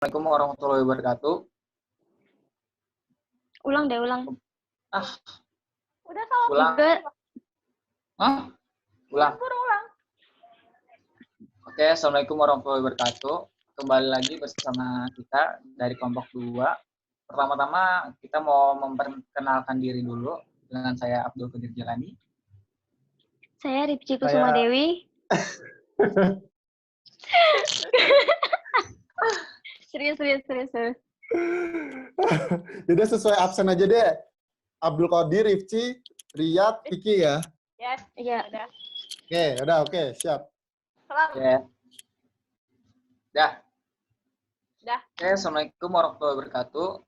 Assalamualaikum warahmatullahi wabarakatuh. Ulang deh, ulang. Udah salah. Ulang. Enggak. Ulang. Ulang. Oke, Assalamualaikum warahmatullahi wabarakatuh. Kembali lagi bersama kita dari kelompok 2. Pertama-tama kita mau memperkenalkan diri dulu. Dengan saya Abdul Qadir Jalani. Saya Ripci Kusuma Dewi. Serius. Jadi sesuai absen aja deh. Abdul Qadir, Rifci, Riyad, Kiki ya. Yes. Iya. Udah. Oke, siap. Salam. Oke. Dah. Dah. Oke, Assalamualaikum warahmatullahi wabarakatuh.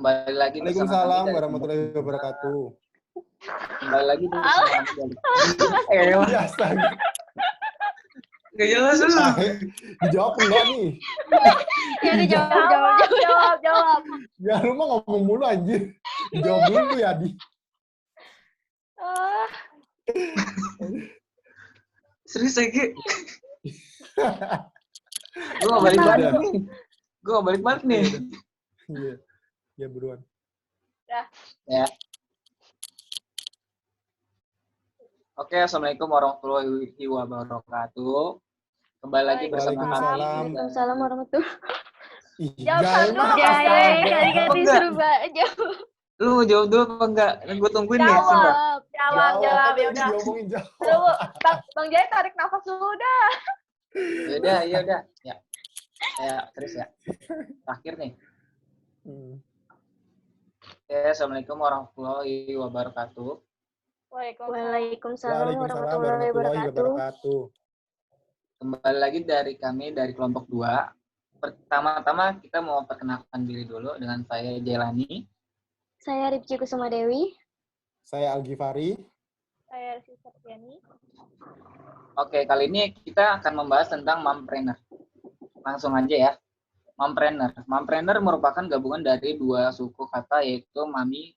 Kembali lagi bersama Waalaikumsalam kami warahmatullahi wabarakatuh. Kembali lagi bersama kami dari Ya, astaga. Gak jelas lu. Dijawab enggak nih? Ya dijawab. Jawab. Ya lu mah ngomong mulu anjir. Dijawab dulu ya, Di. Serius lagi. Gue gak balik-balik nih. Iya. Ya buruan. Ya. Oke, Assalamualaikum warahmatullahi wabarakatuh. Kembali lagi bersama kami. Waalaikumsalam warahmatullahi. Kali-kali seru banget. Lu mau jawab dulu apa enggak? Gue tungguin nih. Jawab. Ya udah. Diomongin jawab. Tunggu, Bang Jaya tarik nafas dulu dah. Ya udah. Ya, terus ya. Terakhir nih. Oke, Assalamualaikum warahmatullahi wabarakatuh. Waalaikumsalam warahmatullahi wabarakatuh. Kembali lagi dari kami dari kelompok 2. Pertama-tama kita mau perkenalkan diri dulu dengan saya Jelani. Saya Ripci Kusuma Dewi. Saya Al-Ghifari. Saya Rizky Septiani. Oke, kali ini kita akan membahas tentang mompreneur. Langsung aja ya. Mompreneur. Mompreneur merupakan gabungan dari dua suku kata yaitu mami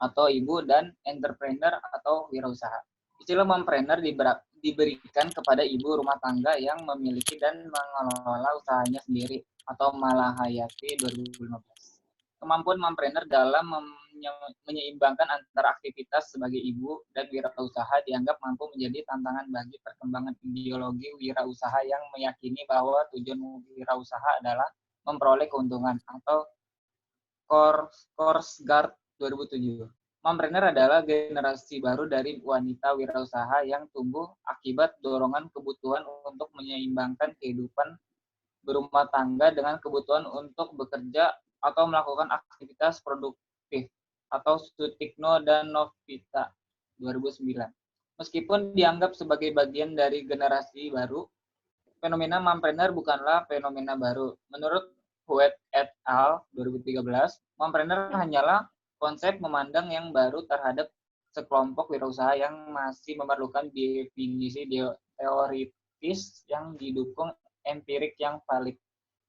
atau ibu dan entrepreneur atau wirausaha. Istilah mompreneur diberikan kepada ibu rumah tangga yang memiliki dan mengelola usahanya sendiri atau Malahayati 2015. Kemampuan mompreneur dalam menyeimbangkan antara aktivitas sebagai ibu dan wirausaha dianggap mampu menjadi tantangan bagi perkembangan ideologi wirausaha yang meyakini bahwa tujuan wirausaha adalah memperoleh keuntungan atau Korsgaard 2007. Mompreneur adalah generasi baru dari wanita wirausaha yang tumbuh akibat dorongan kebutuhan untuk menyeimbangkan kehidupan berumah tangga dengan kebutuhan untuk bekerja atau melakukan aktivitas produktif atau Sutikno dan Novita 2009. Meskipun dianggap sebagai bagian dari generasi baru, fenomena mompreneur bukanlah fenomena baru. Menurut Huet et al. 2013, mompreneur hanyalah konsep memandang yang baru terhadap sekelompok wirausaha yang masih memerlukan definisi teoritis yang didukung empirik yang valid.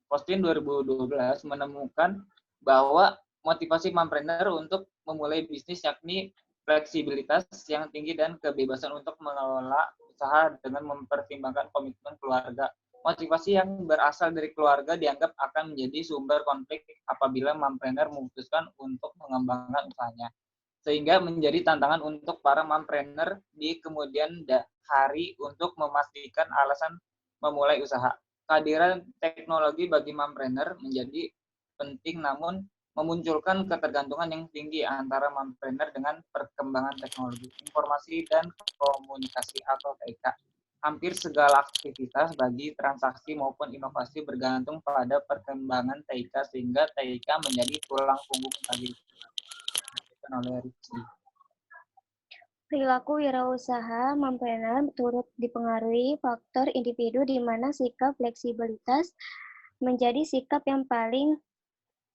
Postin 2012 menemukan bahwa motivasi mompreneur untuk memulai bisnis yakni fleksibilitas yang tinggi dan kebebasan untuk mengelola usaha dengan mempertimbangkan komitmen keluarga. Motivasi yang berasal dari keluarga dianggap akan menjadi sumber konflik apabila mompreneur memutuskan untuk mengembangkan usahanya. Sehingga menjadi tantangan untuk para mompreneur di kemudian hari untuk memastikan alasan memulai usaha. Kehadiran teknologi bagi mompreneur menjadi penting namun memunculkan ketergantungan yang tinggi antara mompreneur dengan perkembangan teknologi, informasi, dan komunikasi atau TIK. Hampir segala aktivitas bagi transaksi maupun inovasi bergantung pada perkembangan TIK sehingga TIK menjadi tulang punggung bagi oleh Ricci. Perilaku wirausaha mompreneur turut dipengaruhi faktor individu di mana sikap fleksibilitas menjadi sikap yang paling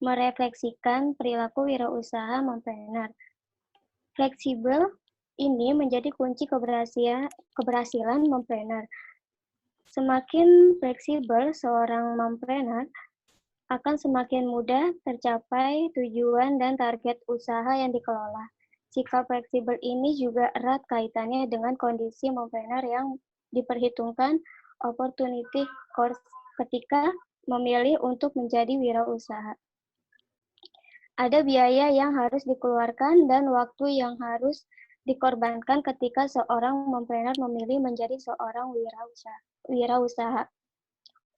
merefleksikan perilaku wirausaha mompreneur. Fleksibel ini menjadi kunci keberhasilan mompreneur. Semakin fleksibel seorang mompreneur, akan semakin mudah tercapai tujuan dan target usaha yang dikelola. Sikap fleksibel ini juga erat kaitannya dengan kondisi mompreneur yang diperhitungkan opportunity cost ketika memilih untuk menjadi wirausaha. Ada biaya yang harus dikeluarkan dan waktu yang harus dikorbankan ketika seorang mompreneur memilih menjadi seorang wirausaha.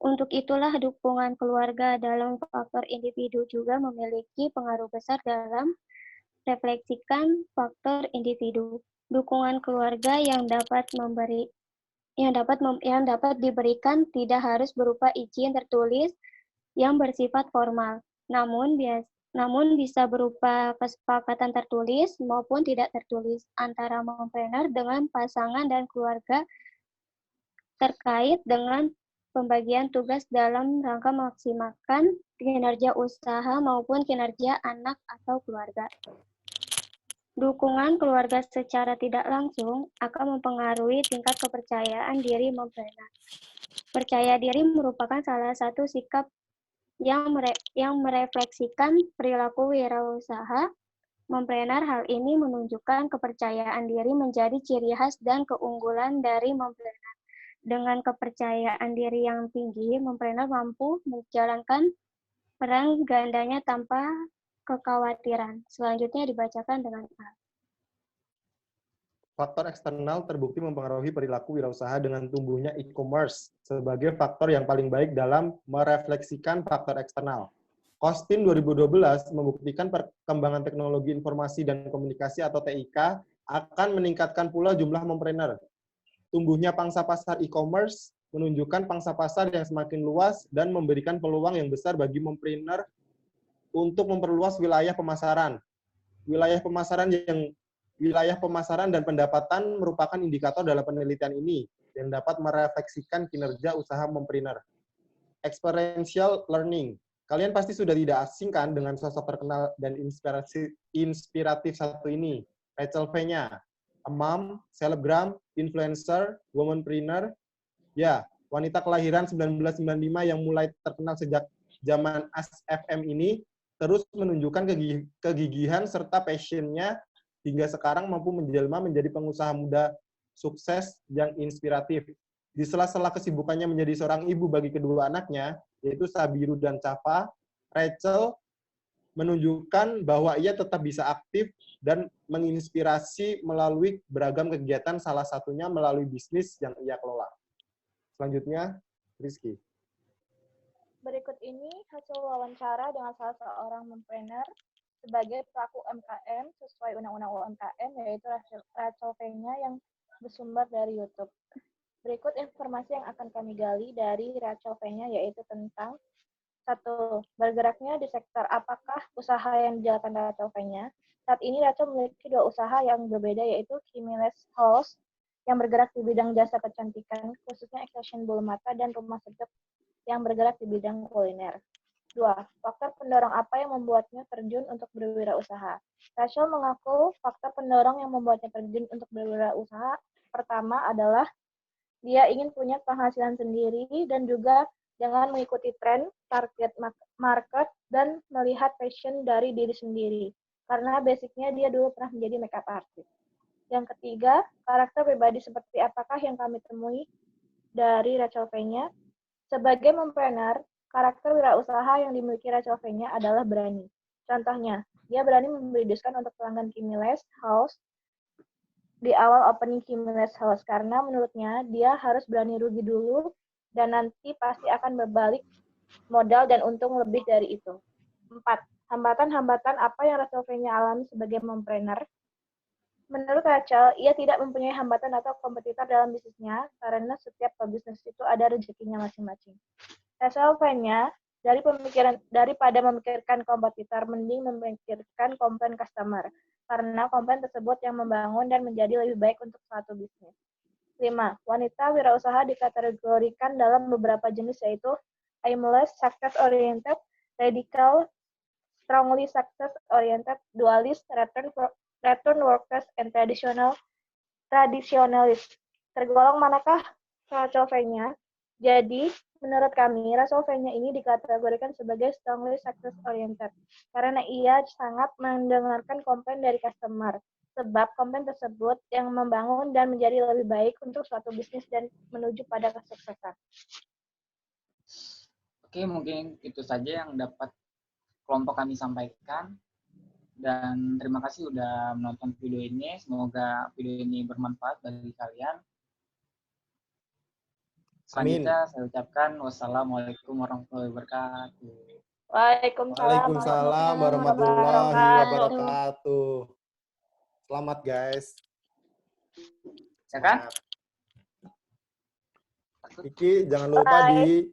Untuk itulah dukungan keluarga dalam faktor individu juga memiliki pengaruh besar dalam refleksikan faktor individu. Dukungan keluarga yang dapat diberikan tidak harus berupa izin tertulis yang bersifat formal, namun bisa berupa kesepakatan tertulis maupun tidak tertulis antara mompreneur dengan pasangan dan keluarga terkait dengan pembagian tugas dalam rangka memaksimalkan kinerja usaha maupun kinerja anak atau keluarga. Dukungan keluarga secara tidak langsung akan mempengaruhi tingkat kepercayaan diri mompreneur. Percaya diri merupakan salah satu sikap yang merefleksikan perilaku wirausaha mompreneur. Hal ini menunjukkan kepercayaan diri menjadi ciri khas dan keunggulan dari mompreneur. Dengan kepercayaan diri yang tinggi, mompreneur mampu menjalankan peran gandanya tanpa kekhawatiran. Selanjutnya dibacakan dengan A. Faktor eksternal terbukti mempengaruhi perilaku wirausaha dengan tumbuhnya e-commerce sebagai faktor yang paling baik dalam merefleksikan faktor eksternal. Kostin 2012 membuktikan perkembangan teknologi informasi dan komunikasi atau TIK akan meningkatkan pula jumlah mompreneur. Tumbuhnya pangsa pasar e-commerce menunjukkan pangsa pasar yang semakin luas dan memberikan peluang yang besar bagi mompreneur untuk memperluas wilayah pemasaran. Wilayah pemasaran dan pendapatan merupakan indikator dalam penelitian ini yang dapat merefleksikan kinerja usaha mompreneur. Experiential learning. Kalian pasti sudah tidak asing kan dengan sosok terkenal dan inspiratif satu ini, Rachel Fenya, a mom, selebgram, influencer, womanpreneur. Ya, wanita kelahiran 1995 yang mulai terkenal sejak zaman ASFM ini terus menunjukkan kegigihan serta passion-nya hingga sekarang mampu menjelma menjadi pengusaha muda sukses yang inspiratif. Di sela-sela kesibukannya menjadi seorang ibu bagi kedua anaknya, yaitu Sabiru dan Cafa, Rachel menunjukkan bahwa ia tetap bisa aktif dan menginspirasi melalui beragam kegiatan, salah satunya melalui bisnis yang ia kelola. Selanjutnya, Rizky. Berikut ini hasil wawancara dengan salah seorang mompreneur sebagai pelaku UMKM sesuai Undang-Undang UMKM, yaitu Rachel Fenya yang bersumber dari YouTube. Berikut informasi yang akan kami gali dari Rachel Fenya, yaitu tentang 1. Bergeraknya di sektor apakah usaha yang dijalankan Rachel Fenya? Saat ini Rachel memiliki 2 usaha yang berbeda, yaitu Kimiles House yang bergerak di bidang jasa kecantikan, khususnya extension bulu mata, dan Rumah Sejuk yang bergerak di bidang kuliner. 2. Faktor pendorong apa yang membuatnya terjun untuk berwirausaha? Rachel mengaku faktor pendorong yang membuatnya terjun untuk berwirausaha pertama adalah dia ingin punya penghasilan sendiri dan juga jangan mengikuti tren, target market, dan melihat passion dari diri sendiri. Karena basicnya dia dulu pernah menjadi makeup artist. Yang ketiga, karakter pribadi seperti apakah yang kami temui dari Rachel Fenya? Sebagai mompreneur, karakter wirausaha yang dimiliki Rachel Fenya adalah berani. Contohnya, dia berani memberi diskon untuk pelanggan Kimiles House di awal opening Kimiles House karena menurutnya dia harus berani rugi dulu dan nanti pasti akan berbalik modal dan untung lebih dari itu. 4. Hambatan-hambatan apa yang Rachel Fenya alami sebagai mompreneur? Menurut Rachel, ia tidak mempunyai hambatan atau kompetitor dalam bisnisnya karena setiap pebisnis itu ada rezekinya masing-masing. Rachel Fenya, daripada memikirkan kompetitor, mending memikirkan komplain customer, karena komplain tersebut yang membangun dan menjadi lebih baik untuk suatu bisnis. 5. Wanita wirausaha dikategorikan dalam beberapa jenis, yaitu aimless, success-oriented, radical, strongly success-oriented, dualist, return workers, and traditionalist. Tergolong manakah Rachel Fenya? Jadi, menurut kami, Rachel Fenya ini dikategorikan sebagai strongly success-oriented karena ia sangat mendengarkan komplain dari customer, sebab komplain tersebut yang membangun dan menjadi lebih baik untuk suatu bisnis dan menuju pada kesuksesan. Oke, mungkin itu saja yang dapat kelompok kami sampaikan. Dan terima kasih udah menonton video ini. Semoga video ini bermanfaat bagi kalian. Selanjutnya saya ucapkan wassalamualaikum warahmatullahi wabarakatuh. Waalaikumsalam warahmatullahi wabarakatuh. Selamat guys. Ya kan? Iki jangan lupa di